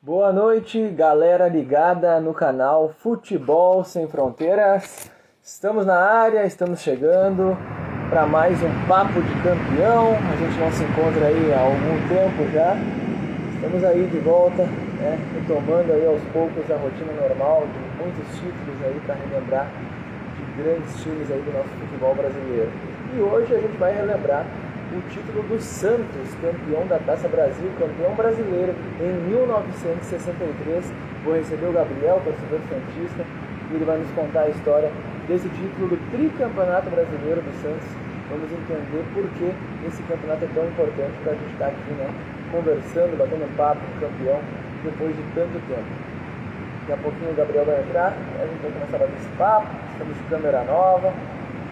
Boa noite, galera ligada no canal Futebol Sem Fronteiras. Estamos na área, estamos chegando para mais um Papo de Campeão. A gente não se encontra aí há algum tempo já. Estamos aí de volta, retomando aí aos poucos a rotina normal de muitos títulos aí para relembrar de grandes times aí do nosso futebol brasileiro. E hoje a gente vai relembrar o título do Santos, campeão da Taça Brasil, campeão brasileiro em 1963. Vou receber o Gabriel, torcedor santista, e ele vai nos contar a história desse título do tricampeonato brasileiro do Santos. Vamos entender por que esse campeonato é tão importante para a gente estar aqui, conversando, batendo um papo com o campeão depois de tanto tempo. Daqui a pouquinho o Gabriel vai entrar, a gente vai começar a bater esse papo. Estamos de câmera nova,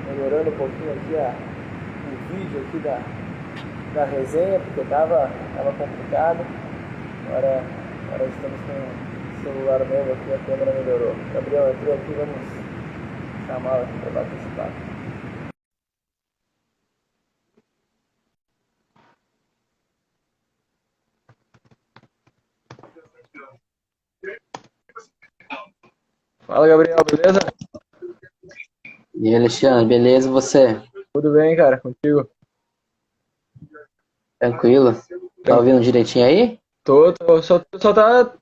melhorando um pouquinho aqui o vídeo aqui da resenha, porque tava complicado. Agora estamos com o celular novo aqui, a câmera melhorou. Gabriel entrou aqui, vamos chamá-lo aqui para bater esse papo. Fala, Gabriel, beleza? E aí, Alexandre, beleza? E você? Tudo bem, cara, contigo? Tranquilo? Tá ouvindo direitinho aí? Tô,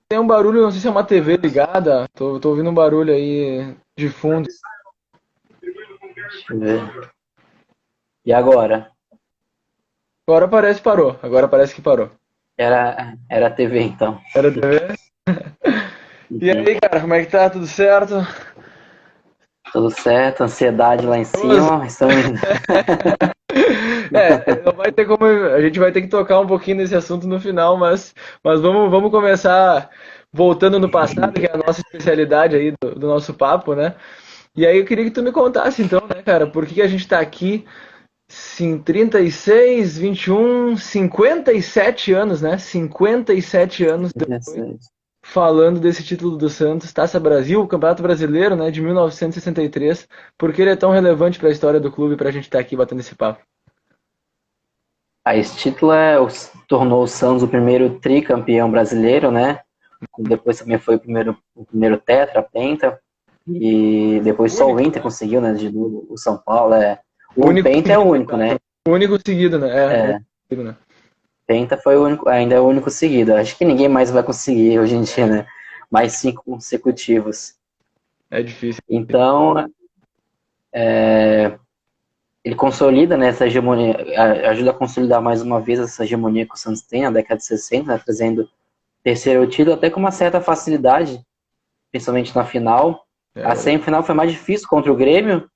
tem um barulho, não sei se é uma TV ligada, tô ouvindo um barulho aí de fundo. Deixa eu ver. E agora? Agora parece que parou. Era a TV então. Era TV? E aí, cara, como é que tá? Tudo certo? Tudo certo, ansiedade lá em cima. Estamos... Não vai ter como. A gente vai ter que tocar um pouquinho nesse assunto no final, mas vamos começar voltando no passado, que é a nossa especialidade aí do nosso papo, né? E aí eu queria que tu me contasse então, né, cara, por que a gente tá aqui em 36, 21, 57 anos, né? 57 anos depois, falando desse título do Santos, Taça Brasil, o Campeonato Brasileiro, né, de 1963, porque ele é tão relevante para a história do clube pra gente estar aqui batendo esse papo. Esse título tornou o Santos o primeiro tricampeão brasileiro, né? Depois também foi o primeiro tetra, penta. E depois só o Inter conseguiu, né? O São Paulo O penta é o único, né? O único seguido, né? Penta foi o único, ainda é o único seguido. Acho que ninguém mais vai conseguir hoje em dia, né? Mais 5 consecutivos. É difícil. Então, ele consolida, né, essa hegemonia, ajuda a consolidar mais uma vez essa hegemonia que o Santos tem na década de 60, né, trazendo terceiro título até com uma certa facilidade, principalmente na final. A semifinal foi mais difícil contra o Grêmio,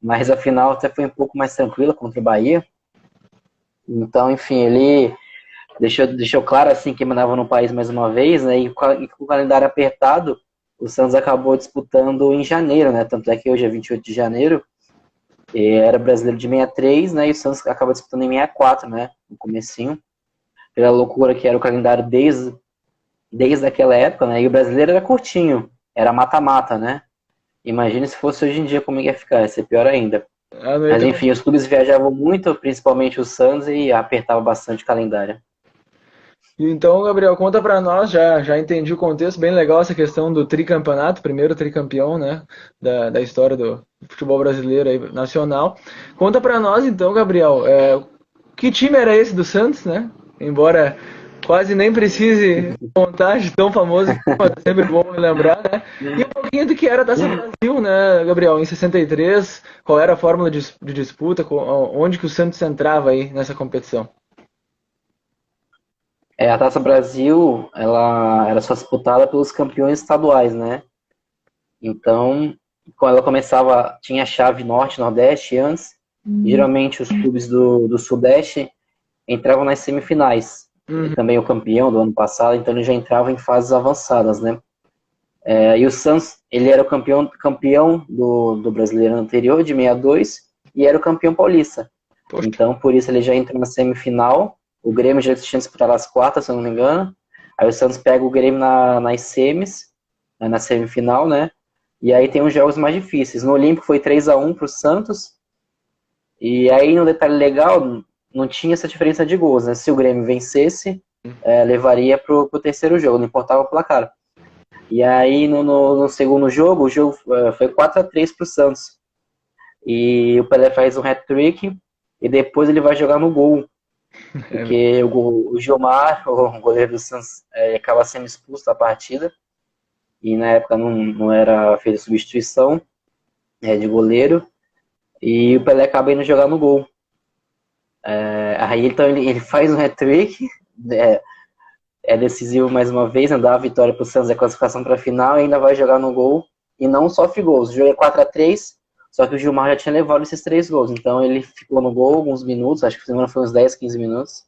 mas a final até foi um pouco mais tranquila contra o Bahia. Então, enfim, ele deixou claro assim que mandava no país mais uma vez, né? E com o calendário apertado, o Santos acabou disputando em janeiro, né? Tanto é que hoje é 28 de janeiro, era brasileiro de 63, né? E o Santos acaba disputando em 64, né? No comecinho, pela loucura que era o calendário desde aquela época, né? E o brasileiro era curtinho, era mata-mata, né? Imagina se fosse hoje em dia como ia ficar, ia ser pior ainda. Mas enfim, os clubes viajavam muito, principalmente o Santos, e apertava bastante o calendário. Então, Gabriel, conta pra nós, já entendi o contexto, bem legal essa questão do tricampeonato, primeiro tricampeão, né, da história do futebol brasileiro aí, nacional. Conta pra nós então, Gabriel, que time era esse do Santos, né? Embora quase nem precise contar de tão famoso, mas é sempre bom lembrar, né? E um pouquinho do que era a Taça Brasil, né, Gabriel, em 63, qual era a fórmula de disputa, onde que o Santos entrava aí nessa competição? A Taça Brasil, ela era só disputada pelos campeões estaduais, né? Então, quando ela começava, tinha a chave Norte e Nordeste antes. Geralmente os clubes do Sudeste entravam nas semifinais. Também o campeão do ano passado, então ele já entrava em fases avançadas, né? E o Santos, ele era o campeão do brasileiro anterior, de 62, e era o campeão paulista. Poxa. Então, por isso ele já entrou na semifinal. O Grêmio já tinha disputado as quartas, se eu não me engano. Aí o Santos pega o Grêmio nas semis, na semifinal, né? E aí tem os jogos mais difíceis. No Olímpico foi 3-1 pro Santos. E aí, no detalhe legal, não tinha essa diferença de gols, né? Se o Grêmio vencesse, levaria pro terceiro jogo, não importava o placar. E aí no segundo jogo, o jogo foi 4-3 pro Santos. E o Pelé faz um hat-trick e depois ele vai jogar no gol. Porque o Gilmar, o goleiro do Santos, acaba sendo expulso da partida. E na época não era feita substituição de goleiro. E o Pelé acaba indo jogar no gol. Aí então ele faz um hat-trick, é decisivo mais uma vez, dá a vitória para o Santos, a classificação para a final, e ainda vai jogar no gol. E não sofre gols. O jogo é 4-3, só que o Gilmar já tinha levado esses 3 gols. Então ele ficou no gol alguns minutos, acho que foi uns 10, 15 minutos.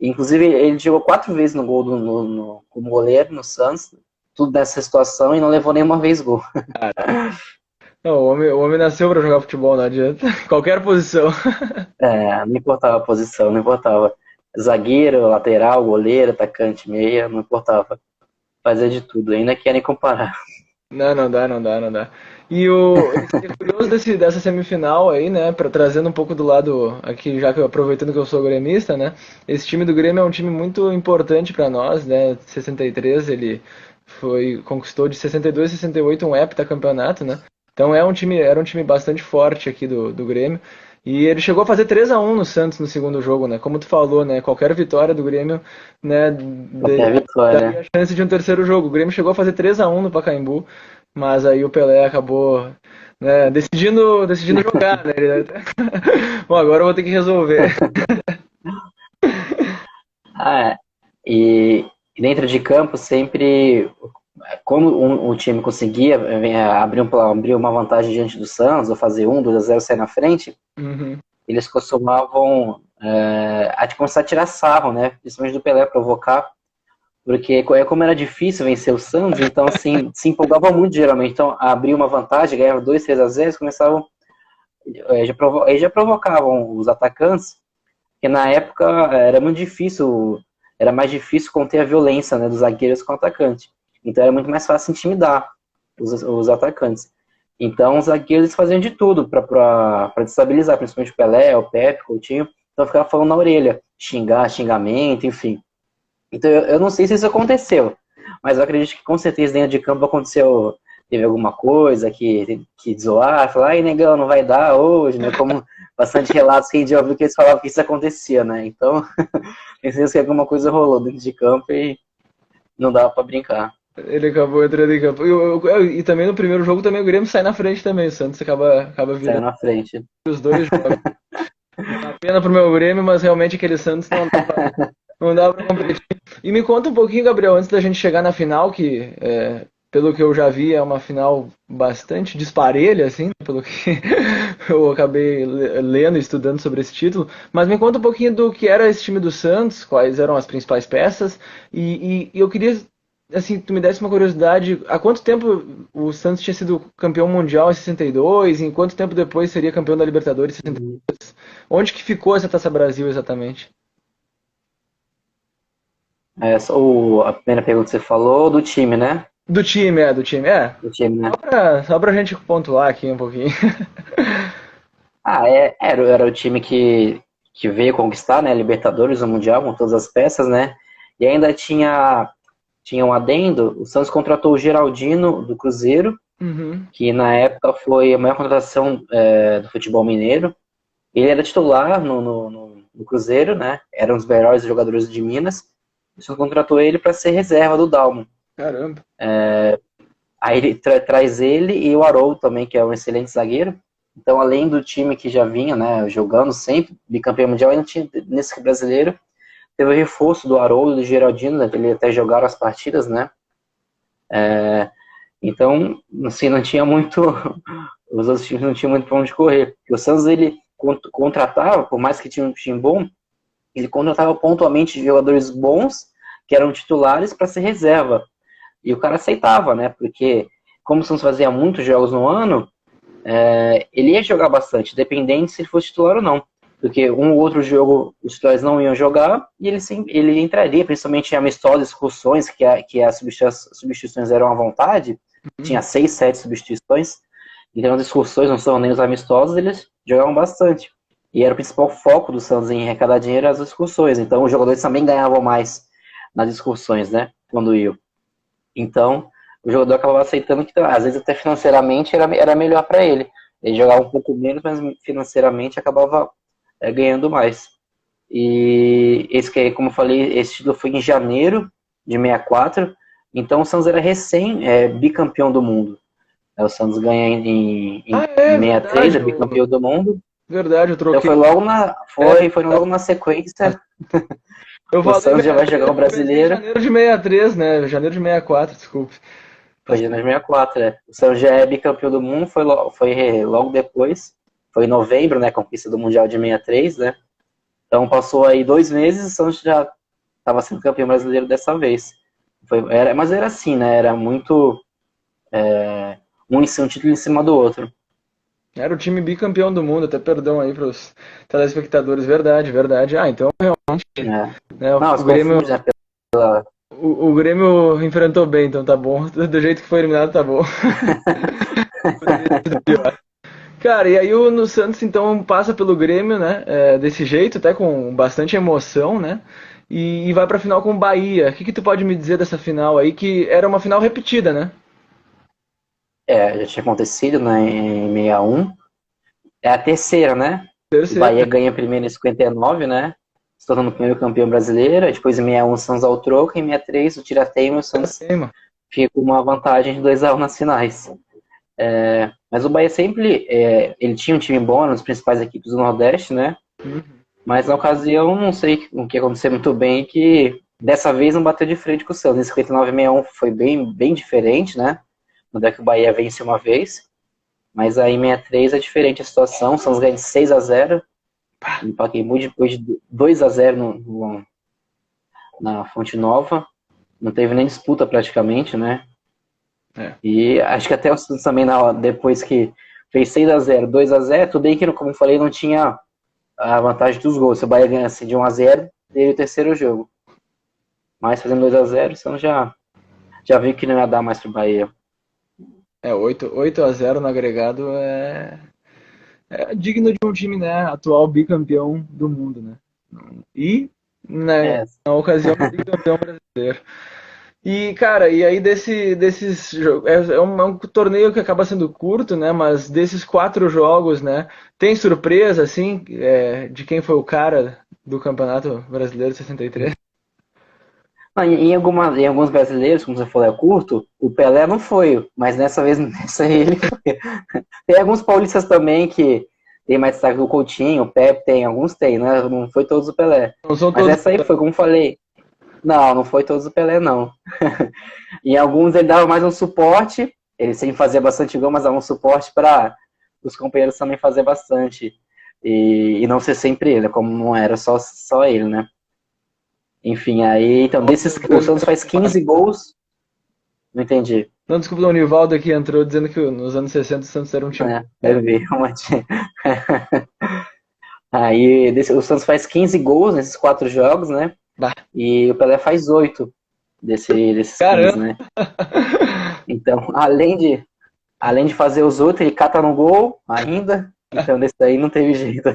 Inclusive, ele jogou 4 vezes no gol como goleiro no Santos, tudo nessa situação, e não levou nenhuma vez gol. Não, o homem nasceu pra jogar futebol, não adianta. Qualquer posição. Não importava a posição, não importava. Zagueiro, lateral, goleiro, atacante, meia, não importava. Fazia de tudo, ainda querem comparar. Não dá. E é curioso dessa semifinal aí, né, trazendo um pouco do lado aqui, já que aproveitando que eu sou gremista, né, esse time do Grêmio é um time muito importante pra nós, né, 63 ele conquistou de 62 a 68 um heptacampeonato, né, então era um time bastante forte aqui do Grêmio, e ele chegou a fazer 3-1 no Santos no segundo jogo, né, como tu falou, né, qualquer vitória do Grêmio, né, Qualquer daria vitória. a chance de um terceiro jogo. O Grêmio chegou a fazer 3-1 no Pacaembu, mas aí o Pelé acabou, né, decidindo jogar, né? Bom, agora eu vou ter que resolver. Ah, e dentro de campo sempre, quando o time conseguia abrir uma vantagem diante do Santos, ou fazer 2-0, sair na frente, Uhum. eles costumavam começar a tirar sarro, né? Principalmente do Pelé, provocar, porque como era difícil vencer o Santos, então assim, se empolgava muito geralmente. Então, abria uma vantagem, ganhava 2, 3-0, eles começavam, já provocavam os atacantes, porque na época era muito difícil, era mais difícil conter a violência, né, dos zagueiros com o atacante. Então era muito mais fácil intimidar os atacantes. Então os zagueiros faziam de tudo para destabilizar, principalmente o Pelé, o Pepe, o Coutinho. Então ficava falando na orelha, xingamento, enfim. Então eu não sei se isso aconteceu, mas eu acredito que com certeza dentro de campo aconteceu, teve alguma coisa que zoar, falar, ai negão, não vai dar hoje, né? Como bastante relatos que a gente já ouviu que eles falavam que isso acontecia, né? Então, tenho certeza que alguma coisa rolou dentro de campo e não dava pra brincar. Ele acabou entrando em campo. E também no primeiro jogo também o Grêmio sai na frente também. O Santos acaba Saiu virando na frente. os dois jogos. Uma pena pro meu Grêmio, mas realmente aquele Santos não dá pra competir. E me conta um pouquinho, Gabriel, antes da gente chegar na final, que pelo que eu já vi é uma final bastante disparelha, assim, pelo que eu acabei lendo e estudando sobre esse título. Mas me conta um pouquinho do que era esse time do Santos, quais eram as principais peças. E eu queria, assim, que tu me desse uma curiosidade, há quanto tempo o Santos tinha sido campeão mundial em 62? E em quanto tempo depois seria campeão da Libertadores em 62? Onde que ficou essa Taça Brasil exatamente? A primeira pergunta que você falou do time, né? Do time. Do time, né? Só pra gente pontuar aqui um pouquinho. Era o time que veio conquistar, né, Libertadores, o Mundial, com todas as peças, né? E ainda tinha um adendo, o Santos contratou o Geraldino do Cruzeiro, Uhum. que na época foi a maior contratação do futebol mineiro. Ele era titular no Cruzeiro, né? Era um dos melhores jogadores de Minas. O Santos contratou ele para ser reserva do Dalmo. Caramba. Aí ele traz ele e o Haroldo também, que é um excelente zagueiro. Então, além do time que já vinha, né, jogando sempre, bicampeão mundial, ainda tinha, nesse brasileiro, teve o reforço do Haroldo e do Geraldino, né, que ele até jogaram as partidas, né? Então, assim, não tinha muito. Os outros times não tinham muito para onde correr. Porque o Santos, ele contratava, por mais que tinha um time bom, ele contratava pontualmente jogadores bons, que eram titulares, para ser reserva. E o cara aceitava, né? Porque, como o Santos fazia muitos jogos no ano, ele ia jogar bastante, dependente se ele fosse titular ou não. Porque um ou outro jogo os titulares não iam jogar e ele entraria, principalmente em amistosos, excursões, que as substituições eram à vontade. Tinha 6, 7 substituições. Então as excursões não são nem os amistosos, eles jogavam bastante. E era o principal foco do Santos em arrecadar dinheiro as excursões. Então, os jogadores também ganhavam mais nas excursões, né? Quando iam. Então, o jogador acabava aceitando que, às vezes, até financeiramente era melhor para ele. Ele jogava um pouco menos, mas financeiramente acabava ganhando mais. E esse que, como eu falei, esse título foi em janeiro de 64. Então, o Santos era recém bicampeão do mundo. O Santos ganha em Verdade. 63, é bicampeão do mundo. Verdade, eu Então troquei. foi logo na sequência. Eu O falei Santos já vai jogar 63, o eu pensei em brasileiro. janeiro de 63, né? Janeiro de 64, desculpe. Foi em 64, né? O Santos já é bicampeão do mundo, foi logo depois. Foi em novembro, né? Conquista do Mundial de 63, né? Então passou aí 2 meses e o Santos já estava sendo campeão brasileiro dessa vez. Mas era assim, né? Era muito um título em cima do outro. Era o time bicampeão do mundo, até perdão aí pros telespectadores, verdade, verdade. Ah, então realmente, É. né, Não, o se Grêmio, confunde, né? o Grêmio enfrentou bem, então tá bom. Do jeito que foi eliminado, tá bom. Poderia ter sido pior. Cara, e aí no Santos então passa pelo Grêmio, né? Desse jeito, até com bastante emoção, né? E vai pra final com o Bahia. O que que tu pode me dizer dessa final aí, que era uma final repetida, né? Já tinha acontecido, né, em 61. É a terceira, né? O Bahia Terceira. ganha primeiro em 59, né? Se tornando o primeiro campeão brasileiro. Depois em 61 o Santos ao troco. Em 63 o tira-teima e o Santos Tem, mano. fica com uma vantagem de 2-1 nas finais. Mas o Bahia sempre ele tinha um time bom nas principais equipes do Nordeste, né? Mas na ocasião, não sei o que aconteceu muito bem, que dessa vez não bateu de frente com o Santos. Em 59 e 61 foi bem, bem diferente, né? Onde é que o Bahia vence uma vez. Mas aí em 63 é diferente a situação. O Santos ganha de 6-0. No Pacaembu, depois de 2-0 na Fonte Nova. Não teve nem disputa praticamente, né? E acho que até o Santos também, depois que fez 6-0, 2-0, tudo bem que, como eu falei, não tinha a vantagem dos gols. Se o Bahia ganhasse de 1-0, teria o terceiro jogo. Mas fazendo 2-0, o Santos já viu que não ia dar mais pro Bahia. 8-0 no agregado é digno de um time, né, atual bicampeão do mundo, né? E, né, É, na ocasião, bicampeão brasileiro. E, cara, e aí desses jogos, é um torneio que acaba sendo curto, né, mas desses 4 jogos, né, tem surpresa, assim, de quem foi o cara do Campeonato Brasileiro de 63? em alguns brasileiros, como você falou, é curto, o Pelé não foi, mas nessa vez nessa aí ele foi. Tem alguns paulistas também que tem mais destaque do Coutinho, o Pepe tem, alguns tem, né? Não foi todos o Pelé. Não são Mas todos. essa aí foi, como falei, não foi todos o Pelé, não. Em alguns ele dava mais um suporte, ele sempre fazia bastante gol, mas dava um suporte para os companheiros também fazer bastante. E não ser sempre ele, como não era só ele, né? Enfim, aí, então, o Santos faz 15 gols. Não entendi. Não, desculpa, o Nivaldo aqui entrou dizendo que nos anos 60 o Santos era um time. Deve ver. Aí, o Santos faz 15 gols nesses 4 jogos, né? Bah. E o Pelé faz 8 desses 15, né? Então, além de fazer os outros, ele cata no gol ainda. Então, desse daí não teve jeito.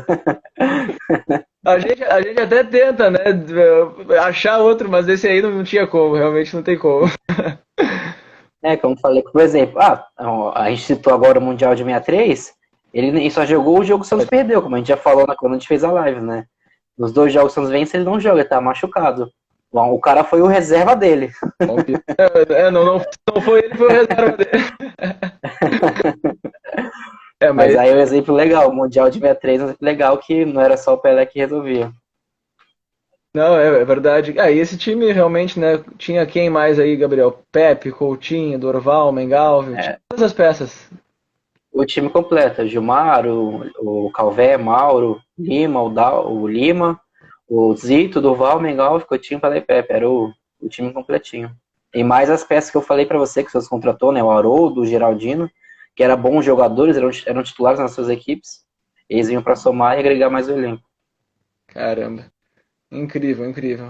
A gente até tenta, né, achar outro, mas esse aí não tinha como, realmente não tem como. Como falei, por exemplo, a gente citou agora o Mundial de 63, ele só jogou o jogo que o Santos perdeu, como a gente já falou quando a gente fez a live, né? Nos 2 jogos que o Santos vence, ele não joga, ele tá machucado. Bom, o cara foi o reserva dele. Não foi ele, foi o reserva dele. Mas aí é um exemplo legal, o Mundial de 63 é um exemplo legal que não era só o Pelé que resolvia. Não, é verdade. E esse time realmente, né, tinha quem mais aí, Gabriel? Pepe, Coutinho, Dorval, Mengalvio, tinha todas as peças. O time completo, Gilmar, o Calvé, Mauro, Lima, o Lima, o Zito, Durval, Mengalvio, Coutinho, Pelé e Pepe, era o time completinho. E mais as peças que eu falei pra você, que você contratou, né, o Haroldo, o Geraldino, que eram bons jogadores, eram titulares nas suas equipes, eles vinham pra somar e agregar mais o elenco. Caramba. Incrível, incrível.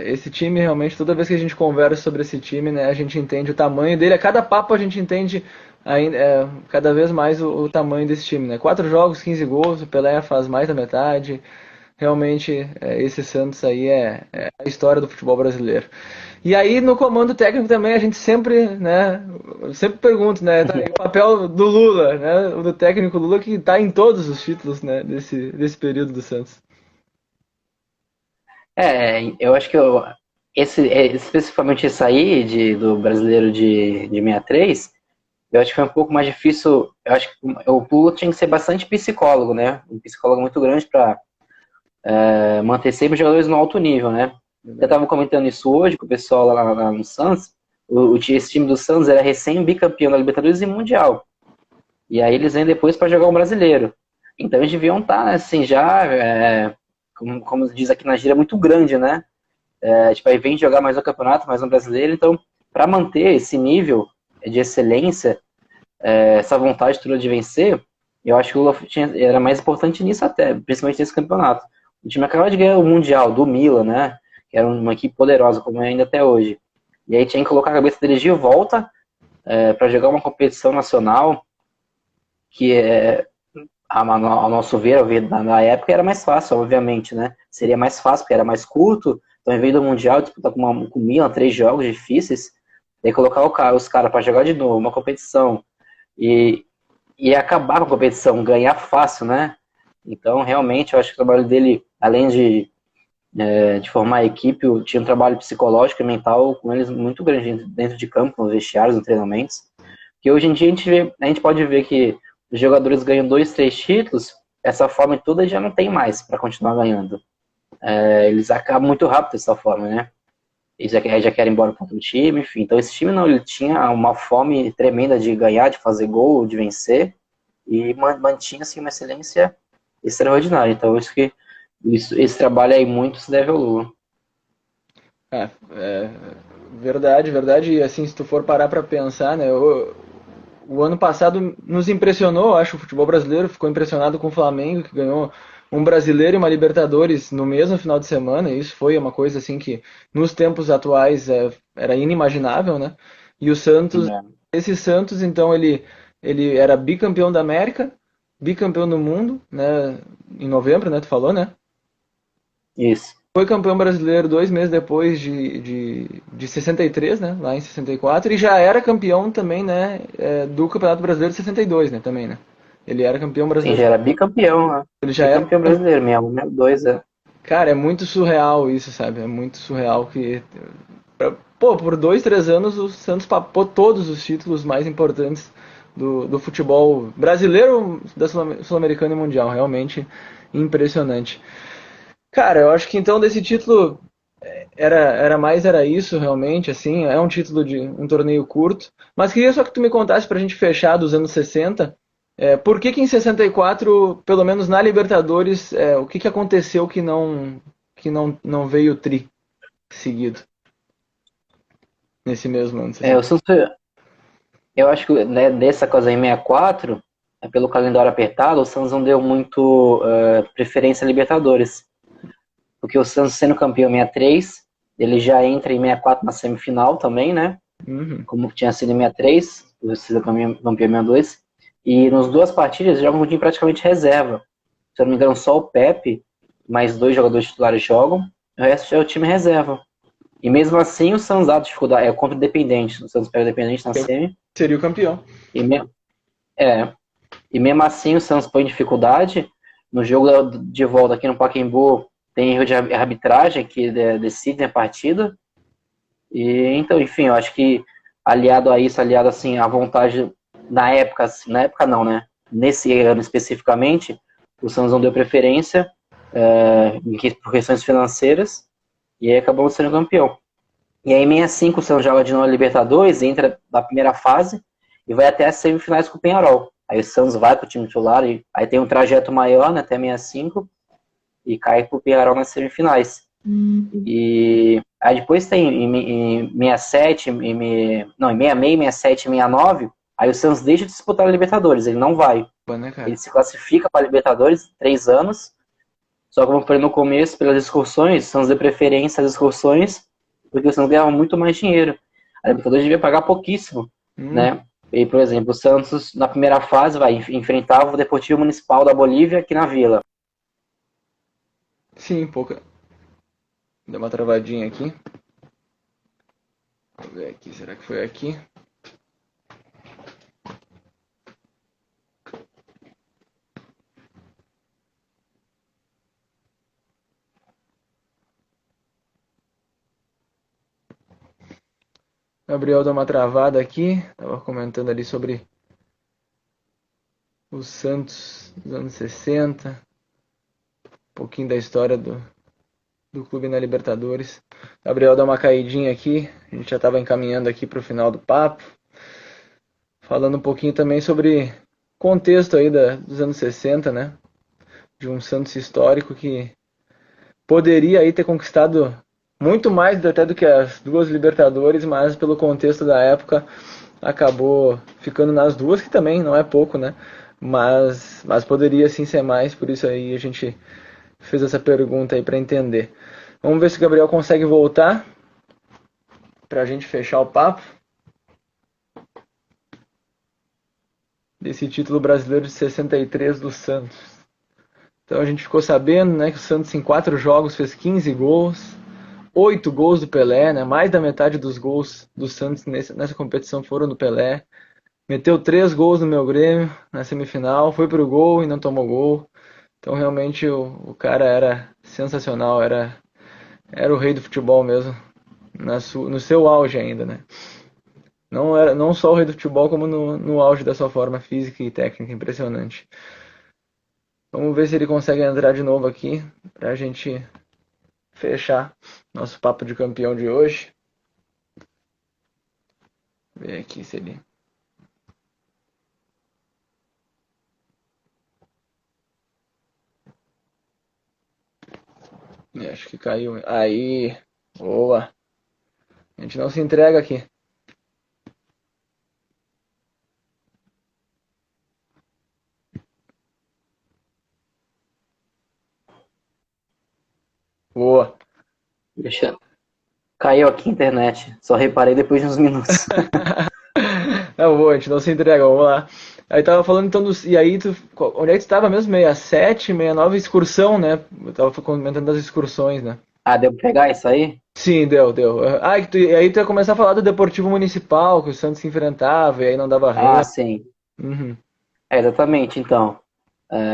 Esse time realmente, toda vez que a gente conversa sobre esse time, né, a gente entende o tamanho dele. A cada papo a gente entende ainda, cada vez mais o tamanho desse time, né? 4 jogos, 15 gols, o Pelé faz mais da metade. Realmente, esse Santos aí é a história do futebol brasileiro. E aí, no comando técnico também, a gente sempre, né, eu sempre pergunto, né, tá aí o papel do Lula, né, o do técnico Lula que está em todos os títulos, né, desse período do Santos. Eu acho que especificamente esse aí do brasileiro de 63, eu acho que foi um pouco mais difícil. Eu acho que o Lula tinha que ser bastante psicólogo, né? Um psicólogo muito grande para manter sempre os jogadores no alto nível, né? Eu estava comentando isso hoje com o pessoal lá no Santos. Esse time do Santos era recém-bicampeão da Libertadores e Mundial. E aí eles vêm depois para jogar um brasileiro. Então eles deviam estar, assim, já, como diz aqui na gíria, muito grande, né? Tipo, aí vem jogar mais um campeonato, mais um brasileiro. Então, para manter esse nível de excelência, essa vontade toda de vencer, eu acho que o Lula era mais importante nisso até, principalmente nesse campeonato. O time acabava de ganhar o Mundial do Milan, né? Que era uma equipe poderosa, como é ainda até hoje. E aí tinha que colocar a cabeça deles de volta para jogar uma competição nacional que, ao nosso ver, na época era mais fácil, obviamente, né? Seria mais fácil, porque era mais curto. Então, em vez do Mundial, disputar com o Milan, 3 jogos difíceis, daí colocar os caras para jogar de novo, uma competição, e acabar com a competição, ganhar fácil, né? Então, realmente, eu acho que o trabalho dele, além de formar a equipe, tinha um trabalho psicológico e mental com eles muito grande dentro de campo, nos vestiários, nos treinamentos. Que hoje em dia a gente pode ver que os jogadores ganham 2, 3 títulos, essa forma toda já não tem mais para continuar ganhando. Eles acabam muito rápido dessa forma, né? Eles já querem ir embora para outro time, enfim. Então esse time não, ele tinha uma fome tremenda de ganhar, de fazer gol, de vencer, e mantinha assim, uma excelência extraordinária. Então esse trabalho aí muito se deve ao Lula. É verdade, verdade. E assim, se tu for parar para pensar, né, o ano passado nos impressionou, acho, o futebol brasileiro ficou impressionado com o Flamengo, que ganhou um brasileiro e uma Libertadores no mesmo final de semana. E isso foi uma coisa assim que nos tempos atuais era inimaginável, né? E o Santos, esse Santos, então ele era bicampeão da América, bicampeão do mundo, né? Em novembro, né? Tu falou, né? Isso. Foi campeão brasileiro 2 meses depois de 63, né? Lá em 64. E já era campeão também, né? Do Campeonato Brasileiro de 62, né? Também, né? Ele era campeão Sim, brasileiro. já era bicampeão, né? Ele já era. Bicampeão brasileiro, 61, 62, Cara, é muito surreal isso, sabe? É muito surreal que. Pô, por 2, 3 anos o Santos papou todos os títulos mais importantes do futebol brasileiro, da Sul-Americana e Mundial. Realmente impressionante. Cara, eu acho que então desse título era isso realmente, assim, é um título de um torneio curto, mas queria só que tu me contasse pra gente fechar dos anos 60, por que que em 64, pelo menos na Libertadores, o que que aconteceu que não veio o tri seguido nesse mesmo ano O 60? Santos, eu acho que, né, dessa coisa em 64, pelo calendário apertado, o Santos não deu muito preferência a Libertadores. Porque o Santos sendo campeão em 63, ele já entra em 64 na semifinal também, né? Uhum. Como tinha sido em 63, o Santos campeão em 62. E nas 2 partidas joga um time praticamente reserva. Se eu não me engano, só o Pepe, mais 2 jogadores titulares jogam, o resto é o time reserva. E mesmo assim o Santos dá dificuldade, contra o Independente. O Santos pega o Independente na semi. Seria o campeão. E, é, e mesmo assim o Santos põe dificuldade. No jogo de volta aqui no Pacaembu, tem erro de arbitragem que decide a partida. E então, enfim, eu acho que aliado a isso, aliado assim à vontade na época não, né? Nesse ano especificamente, o Santos não deu preferência por questões financeiras e aí acabou sendo campeão. E aí em 65 o Santos joga de novo na Libertadores, entra na primeira fase e vai até as semifinais com o Peñarol. Aí o Santos vai com o time titular e aí tem um trajeto maior, né, até 65 e cai pro Peñarol nas semifinais. E aí depois tem em 67, em 66, 67 e 69, aí o Santos deixa de disputar a Libertadores, ele não vai. Né, cara? Ele se classifica para a Libertadores 3 anos, só que como eu falei no começo, pelas excursões, o Santos deu preferência às excursões, porque o Santos ganhava muito mais dinheiro. A Libertadores devia pagar pouquíssimo, né? E, por exemplo, o Santos, na primeira fase, vai enfrentar o Deportivo Municipal da Bolívia aqui na Vila. Sim, pouca. Deu uma travadinha aqui. Vamos ver aqui, será que foi aqui? Gabriel deu uma travada aqui. Tava comentando ali sobre o Santos dos anos 60. Um pouquinho da história do clube na Libertadores. Gabriel dá uma caidinha aqui. A gente já estava encaminhando aqui para o final do papo. Falando um pouquinho também sobre contexto aí dos anos 60, né? De um Santos histórico que poderia aí ter conquistado muito mais até do que as duas Libertadores, mas pelo contexto da época acabou ficando nas duas, que também não é pouco, né? Mas poderia sim ser mais, por isso aí a gente fez essa pergunta aí para entender. Vamos ver se o Gabriel consegue voltar para a gente fechar o papo desse título brasileiro de 63 do Santos. Então a gente ficou sabendo, né, que o Santos em 4 jogos fez 15 gols, 8 gols do Pelé, né, mais da metade dos gols do Santos nessa competição foram do Pelé. Meteu 3 gols no meu Grêmio na semifinal, foi pro gol e não tomou gol. Então realmente o cara era sensacional, era o rei do futebol mesmo, no seu auge ainda, né? Não só o rei do futebol, como no auge da sua forma física e técnica, impressionante. Vamos ver se ele consegue entrar de novo aqui, pra gente fechar nosso papo de campeão de hoje. Ver aqui se ele... Acho que caiu. Aí, boa. A gente não se entrega aqui. Boa. Deixa... Caiu aqui a internet. Só reparei depois de uns minutos. Não, boa, a gente não se entrega, vamos lá. Aí tava falando então E aí, onde é que tu tava mesmo? 67, 69, excursão, né? Eu tava comentando das excursões, né? Ah, deu pra pegar isso aí? Sim, deu. Ah, e aí tu ia começar a falar do Deportivo Municipal, que o Santos se enfrentava, e aí não dava Ah, ré. sim. Uhum. Exatamente, então.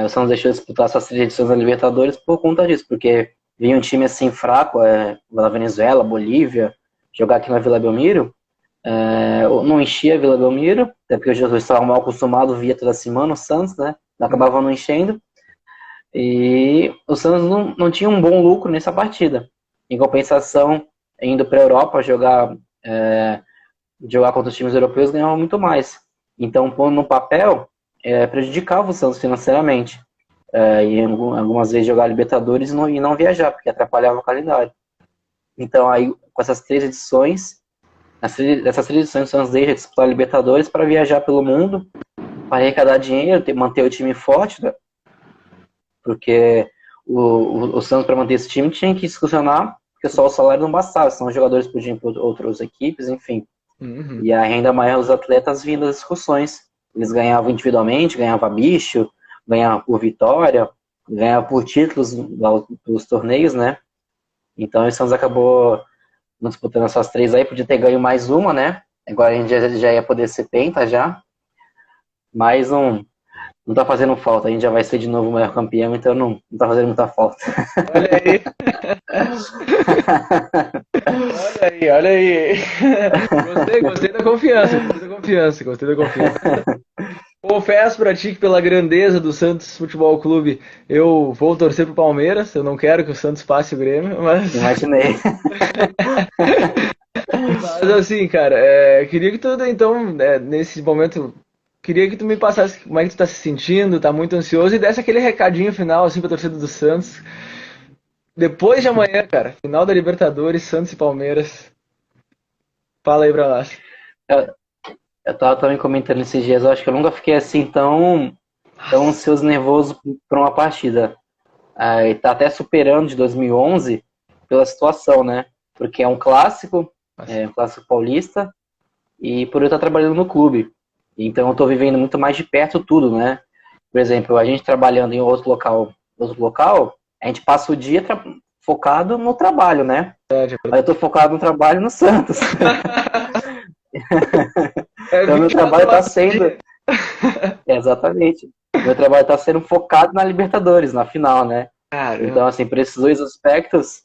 O Santos deixou de disputar suas 3 edições da Libertadores por conta disso, porque vinha um time assim fraco, da Venezuela, Bolívia, jogar aqui na Vila Belmiro, não enchia a Vila Belmiro, até porque os jogadores estavam mal acostumados, via toda semana o Santos, né? Acabava não enchendo. E o Santos não tinha um bom lucro nessa partida. Em compensação, indo para a Europa jogar contra os times europeus, ganhava muito mais. Então, pondo no papel, prejudicava o Santos financeiramente. E algumas vezes jogar Libertadores e não viajar, porque atrapalhava o calendário. Então, aí, com essas 3 edições, nessas 3 edições, o Santos deixa de disputar Libertadores para viajar pelo mundo, para arrecadar dinheiro, manter o time forte, né? Porque o Santos, para manter esse time, tinha que discussionar, porque só o salário não bastava, senão os jogadores podiam ir para outras equipes, enfim. Uhum. E a renda maior dos atletas vinha das discussões. Eles ganhavam individualmente, ganhava bicho, ganhava por vitória, ganhava por títulos dos torneios, né? Então o Santos acabou não disputando essas 3 aí, podia ter ganho mais uma, né? Agora a gente já ia poder ser penta já. Mas não tá fazendo falta, a gente já vai ser de novo o maior campeão, então não tá fazendo muita falta. Olha aí. Olha aí. Gostei da confiança, gostei da confiança. Confesso pra ti que pela grandeza do Santos Futebol Clube, eu vou torcer pro Palmeiras, eu não quero que o Santos passe o Grêmio, mas... Imaginei. Mas assim, cara, queria que tu, então, nesse momento, queria que tu me passasse como é que tu tá se sentindo, tá muito ansioso, e desse aquele recadinho final, assim, pra torcida do Santos. Depois de amanhã, cara, final da Libertadores, Santos e Palmeiras. Fala aí pra nós. Eu tava também comentando esses dias, eu acho que eu nunca fiquei assim tão ansioso e nervoso por uma partida. E tá até superando de 2011 pela situação, né? Porque é um clássico paulista, e por eu estar trabalhando no clube. Então eu tô vivendo muito mais de perto tudo, né? Por exemplo, a gente trabalhando em outro local, a gente passa o dia focado no trabalho, né? Aí eu tô focado no trabalho no Santos. É Então meu 24 trabalho tá horas por sendo, dia. exatamente, meu trabalho tá sendo focado na Libertadores, na final, né? Caramba. Então, assim, por esses dois aspectos,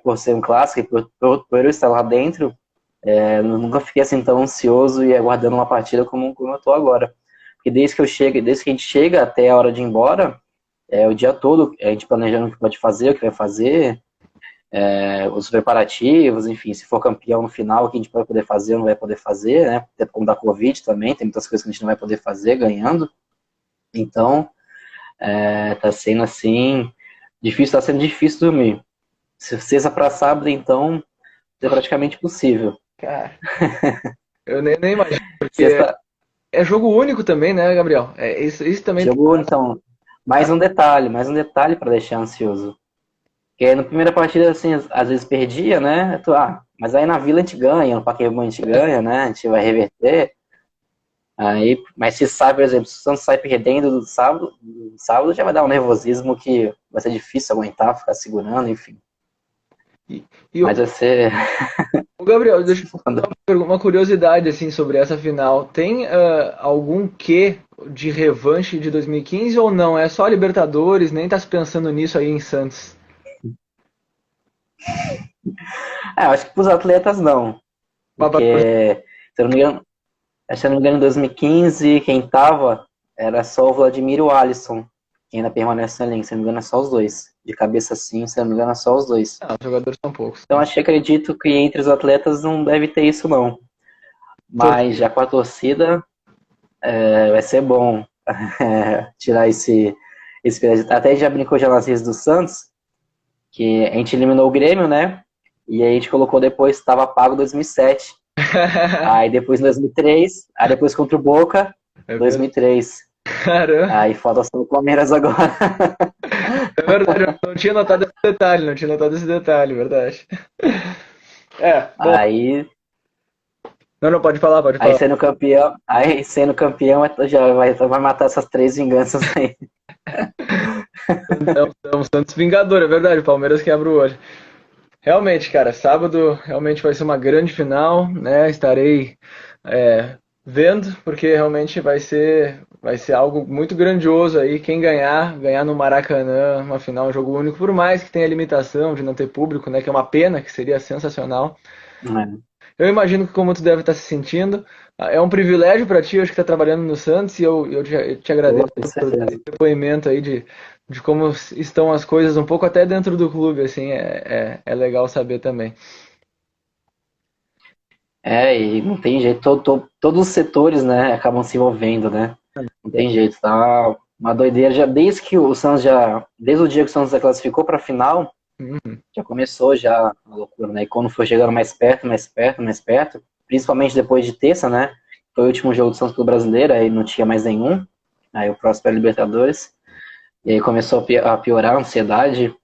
por ser um clássico e por eu estar lá dentro, eu nunca fiquei assim tão ansioso e aguardando uma partida como eu tô agora. Porque desde que a gente chega até a hora de ir embora, o dia todo, a gente planejando o que pode fazer, o que vai fazer, os preparativos, enfim, se for campeão no final, o que a gente vai poder fazer ou não vai poder fazer, né? Até por conta da Covid também, tem muitas coisas que a gente não vai poder fazer ganhando. Então, tá sendo assim, difícil, tá sendo difícil dormir. Se sexta para sábado, então, é praticamente possível. Cara, eu nem imagino, porque Sexta, é jogo único também, né, Gabriel? Isso também tem. jogou, então, mais um detalhe para deixar ansioso. Porque na primeira partida, assim, às vezes perdia, né? Mas aí na Vila a gente ganha, no Pacaembu a gente ganha, né? A gente vai reverter. Aí, mas se sai, por exemplo, se o Santos sai perdendo do sábado já vai dar um nervosismo que vai ser difícil aguentar, ficar segurando, enfim. E, Mas vai ser. ô, Gabriel, deixa eu dar uma curiosidade assim sobre essa final. Tem algum quê de revanche de 2015 ou não? É só Libertadores, nem tá se pensando nisso aí em Santos. Eu acho que pros atletas não. Porque, se eu não me engano, em 2015, quem tava era só o Vladimir e o Alisson, que ainda permanece no elenco. Se eu não me engano, é só os dois. De cabeça assim, se eu não me engano, é só os dois. Ah, os jogadores são poucos. Então, acredito que entre os atletas não deve ter isso, não. Mas já com a torcida, vai ser bom tirar esse pedaço. Até a gente já brincou já nas redes do Santos, que a gente eliminou o Grêmio, né? E aí a gente colocou depois, estava pago 2007. Aí depois em 2003, aí depois contra o Boca, É verdade. 2003. Caramba, Aí falta só o Palmeiras agora. é verdade, eu não tinha notado esse detalhe, não tinha notado esse detalhe, verdade. Bom, Aí, não, pode falar, pode aí falar. sendo campeão, já vai matar essas 3 vinganças aí. É um Santos Vingador, é verdade, o Palmeiras quebra o olho. Realmente, cara, sábado realmente vai ser uma grande final, né? Estarei vendo, porque realmente vai ser algo muito grandioso aí. Quem ganhar no Maracanã, uma final, um jogo único, por mais que tenha limitação de não ter público, né? Que é uma pena, que seria sensacional. Eu imagino que como tu deve estar se sentindo, é um privilégio para ti, hoje que está trabalhando no Santos, e eu te agradeço Com por dar certeza. esse depoimento aí de como estão as coisas, um pouco até dentro do clube, assim, é legal saber também. E não tem jeito, todos os setores, né, acabam se envolvendo, né? Não tem jeito, tá uma doideira. Desde o dia que o Santos já classificou para a final, Uhum. já começou já a loucura, né? E quando foi chegando mais perto, mais perto, mais perto, principalmente depois de terça, né? Foi o último jogo do Santos pelo Brasileiro, aí não tinha mais nenhum. Aí o próximo era Libertadores. E aí começou a piorar a ansiedade.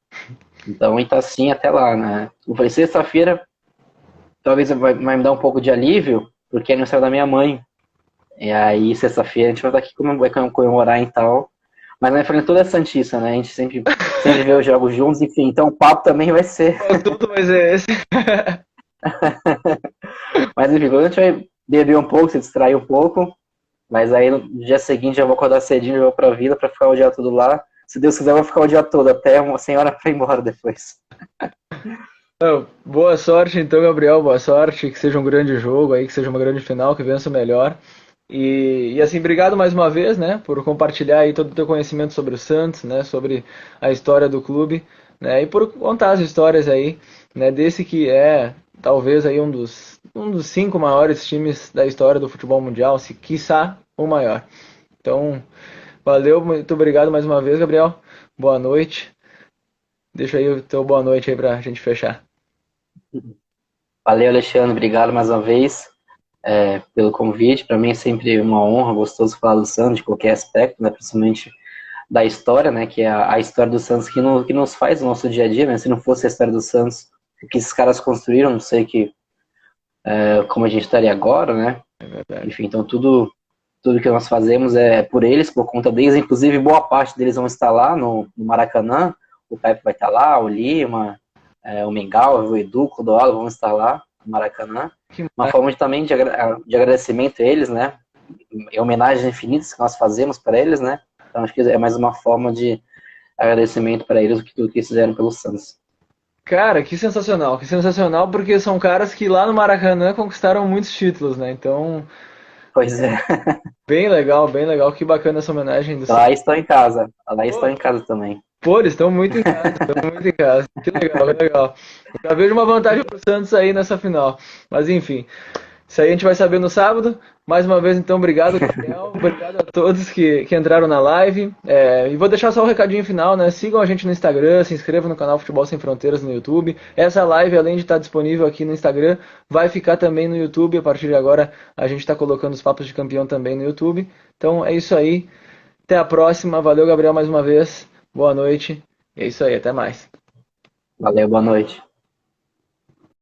Então, e tá assim até lá, né? Eu falei, sexta-feira, talvez vai me dar um pouco de alívio, porque é aniversário da minha mãe. E aí, sexta-feira, a gente vai estar aqui vai comemorar e tal. Mas na frente toda é Santista, né? A gente sempre vê os jogos juntos, enfim. Então o papo também vai ser. O assunto vai ser esse. Mas enfim, a gente vai beber um pouco, se distrair um pouco. Mas aí no dia seguinte eu vou acordar cedinho, eu vou pra vila pra ficar o dia todo lá. Se Deus quiser, eu vou ficar o dia todo, até uma senhora pra ir embora depois. Não, boa sorte então, Gabriel, boa sorte, que seja um grande jogo aí, que seja uma grande final, que vença o melhor. E assim, obrigado mais uma vez, né, por compartilhar aí todo o teu conhecimento sobre o Santos, né, sobre a história do clube, né, e por contar as histórias aí, né, desse que é talvez aí um dos 5 maiores times da história do futebol mundial, se quiçá o maior. Então, valeu, muito obrigado mais uma vez, Gabriel. Boa noite. Deixa aí o teu boa noite aí pra gente fechar. Valeu, Alexandre, obrigado mais uma vez pelo convite. Para mim é sempre uma honra, gostoso falar do Santos, de qualquer aspecto, né, principalmente da história, né, que é a história do Santos que nos faz o nosso dia a dia, né, se não fosse a história do Santos, o que esses caras construíram, não sei como a gente estaria agora, né, É verdade. enfim, então tudo tudo que nós fazemos é por eles, por conta deles. Inclusive, boa parte deles vão estar lá no Maracanã. O Pepe vai estar lá, o Lima, o Mingau, o Edu, o Clodoaldo vão estar lá no Maracanã. Uma forma também de agradecimento a eles, né? Em homenagens infinitas que nós fazemos para eles, né? Então acho que é mais uma forma de agradecimento para eles do que tudo que eles fizeram pelo Santos. Cara, que sensacional, porque são caras que lá no Maracanã conquistaram muitos títulos, né? Então, Pois é. bem legal, que bacana essa homenagem do Lá Santos. estão em casa. Lá estão em casa também. Pô, eles estão muito em casa, estão muito em casa. Que legal, que legal. Já vejo uma vantagem pro Santos aí nessa final. Mas enfim, isso aí a gente vai saber no sábado. Mais uma vez, então, obrigado, Gabriel. Obrigado a todos que entraram na live. E vou deixar só o recadinho final, né? Sigam a gente no Instagram, se inscrevam no canal Futebol Sem Fronteiras no YouTube. Essa live, além de estar disponível aqui no Instagram, vai ficar também no YouTube. A partir de agora, a gente está colocando os papos de campeão também no YouTube. Então é isso aí. Até a próxima. Valeu, Gabriel, mais uma vez. Boa noite. E é isso aí, até mais. Valeu, boa noite.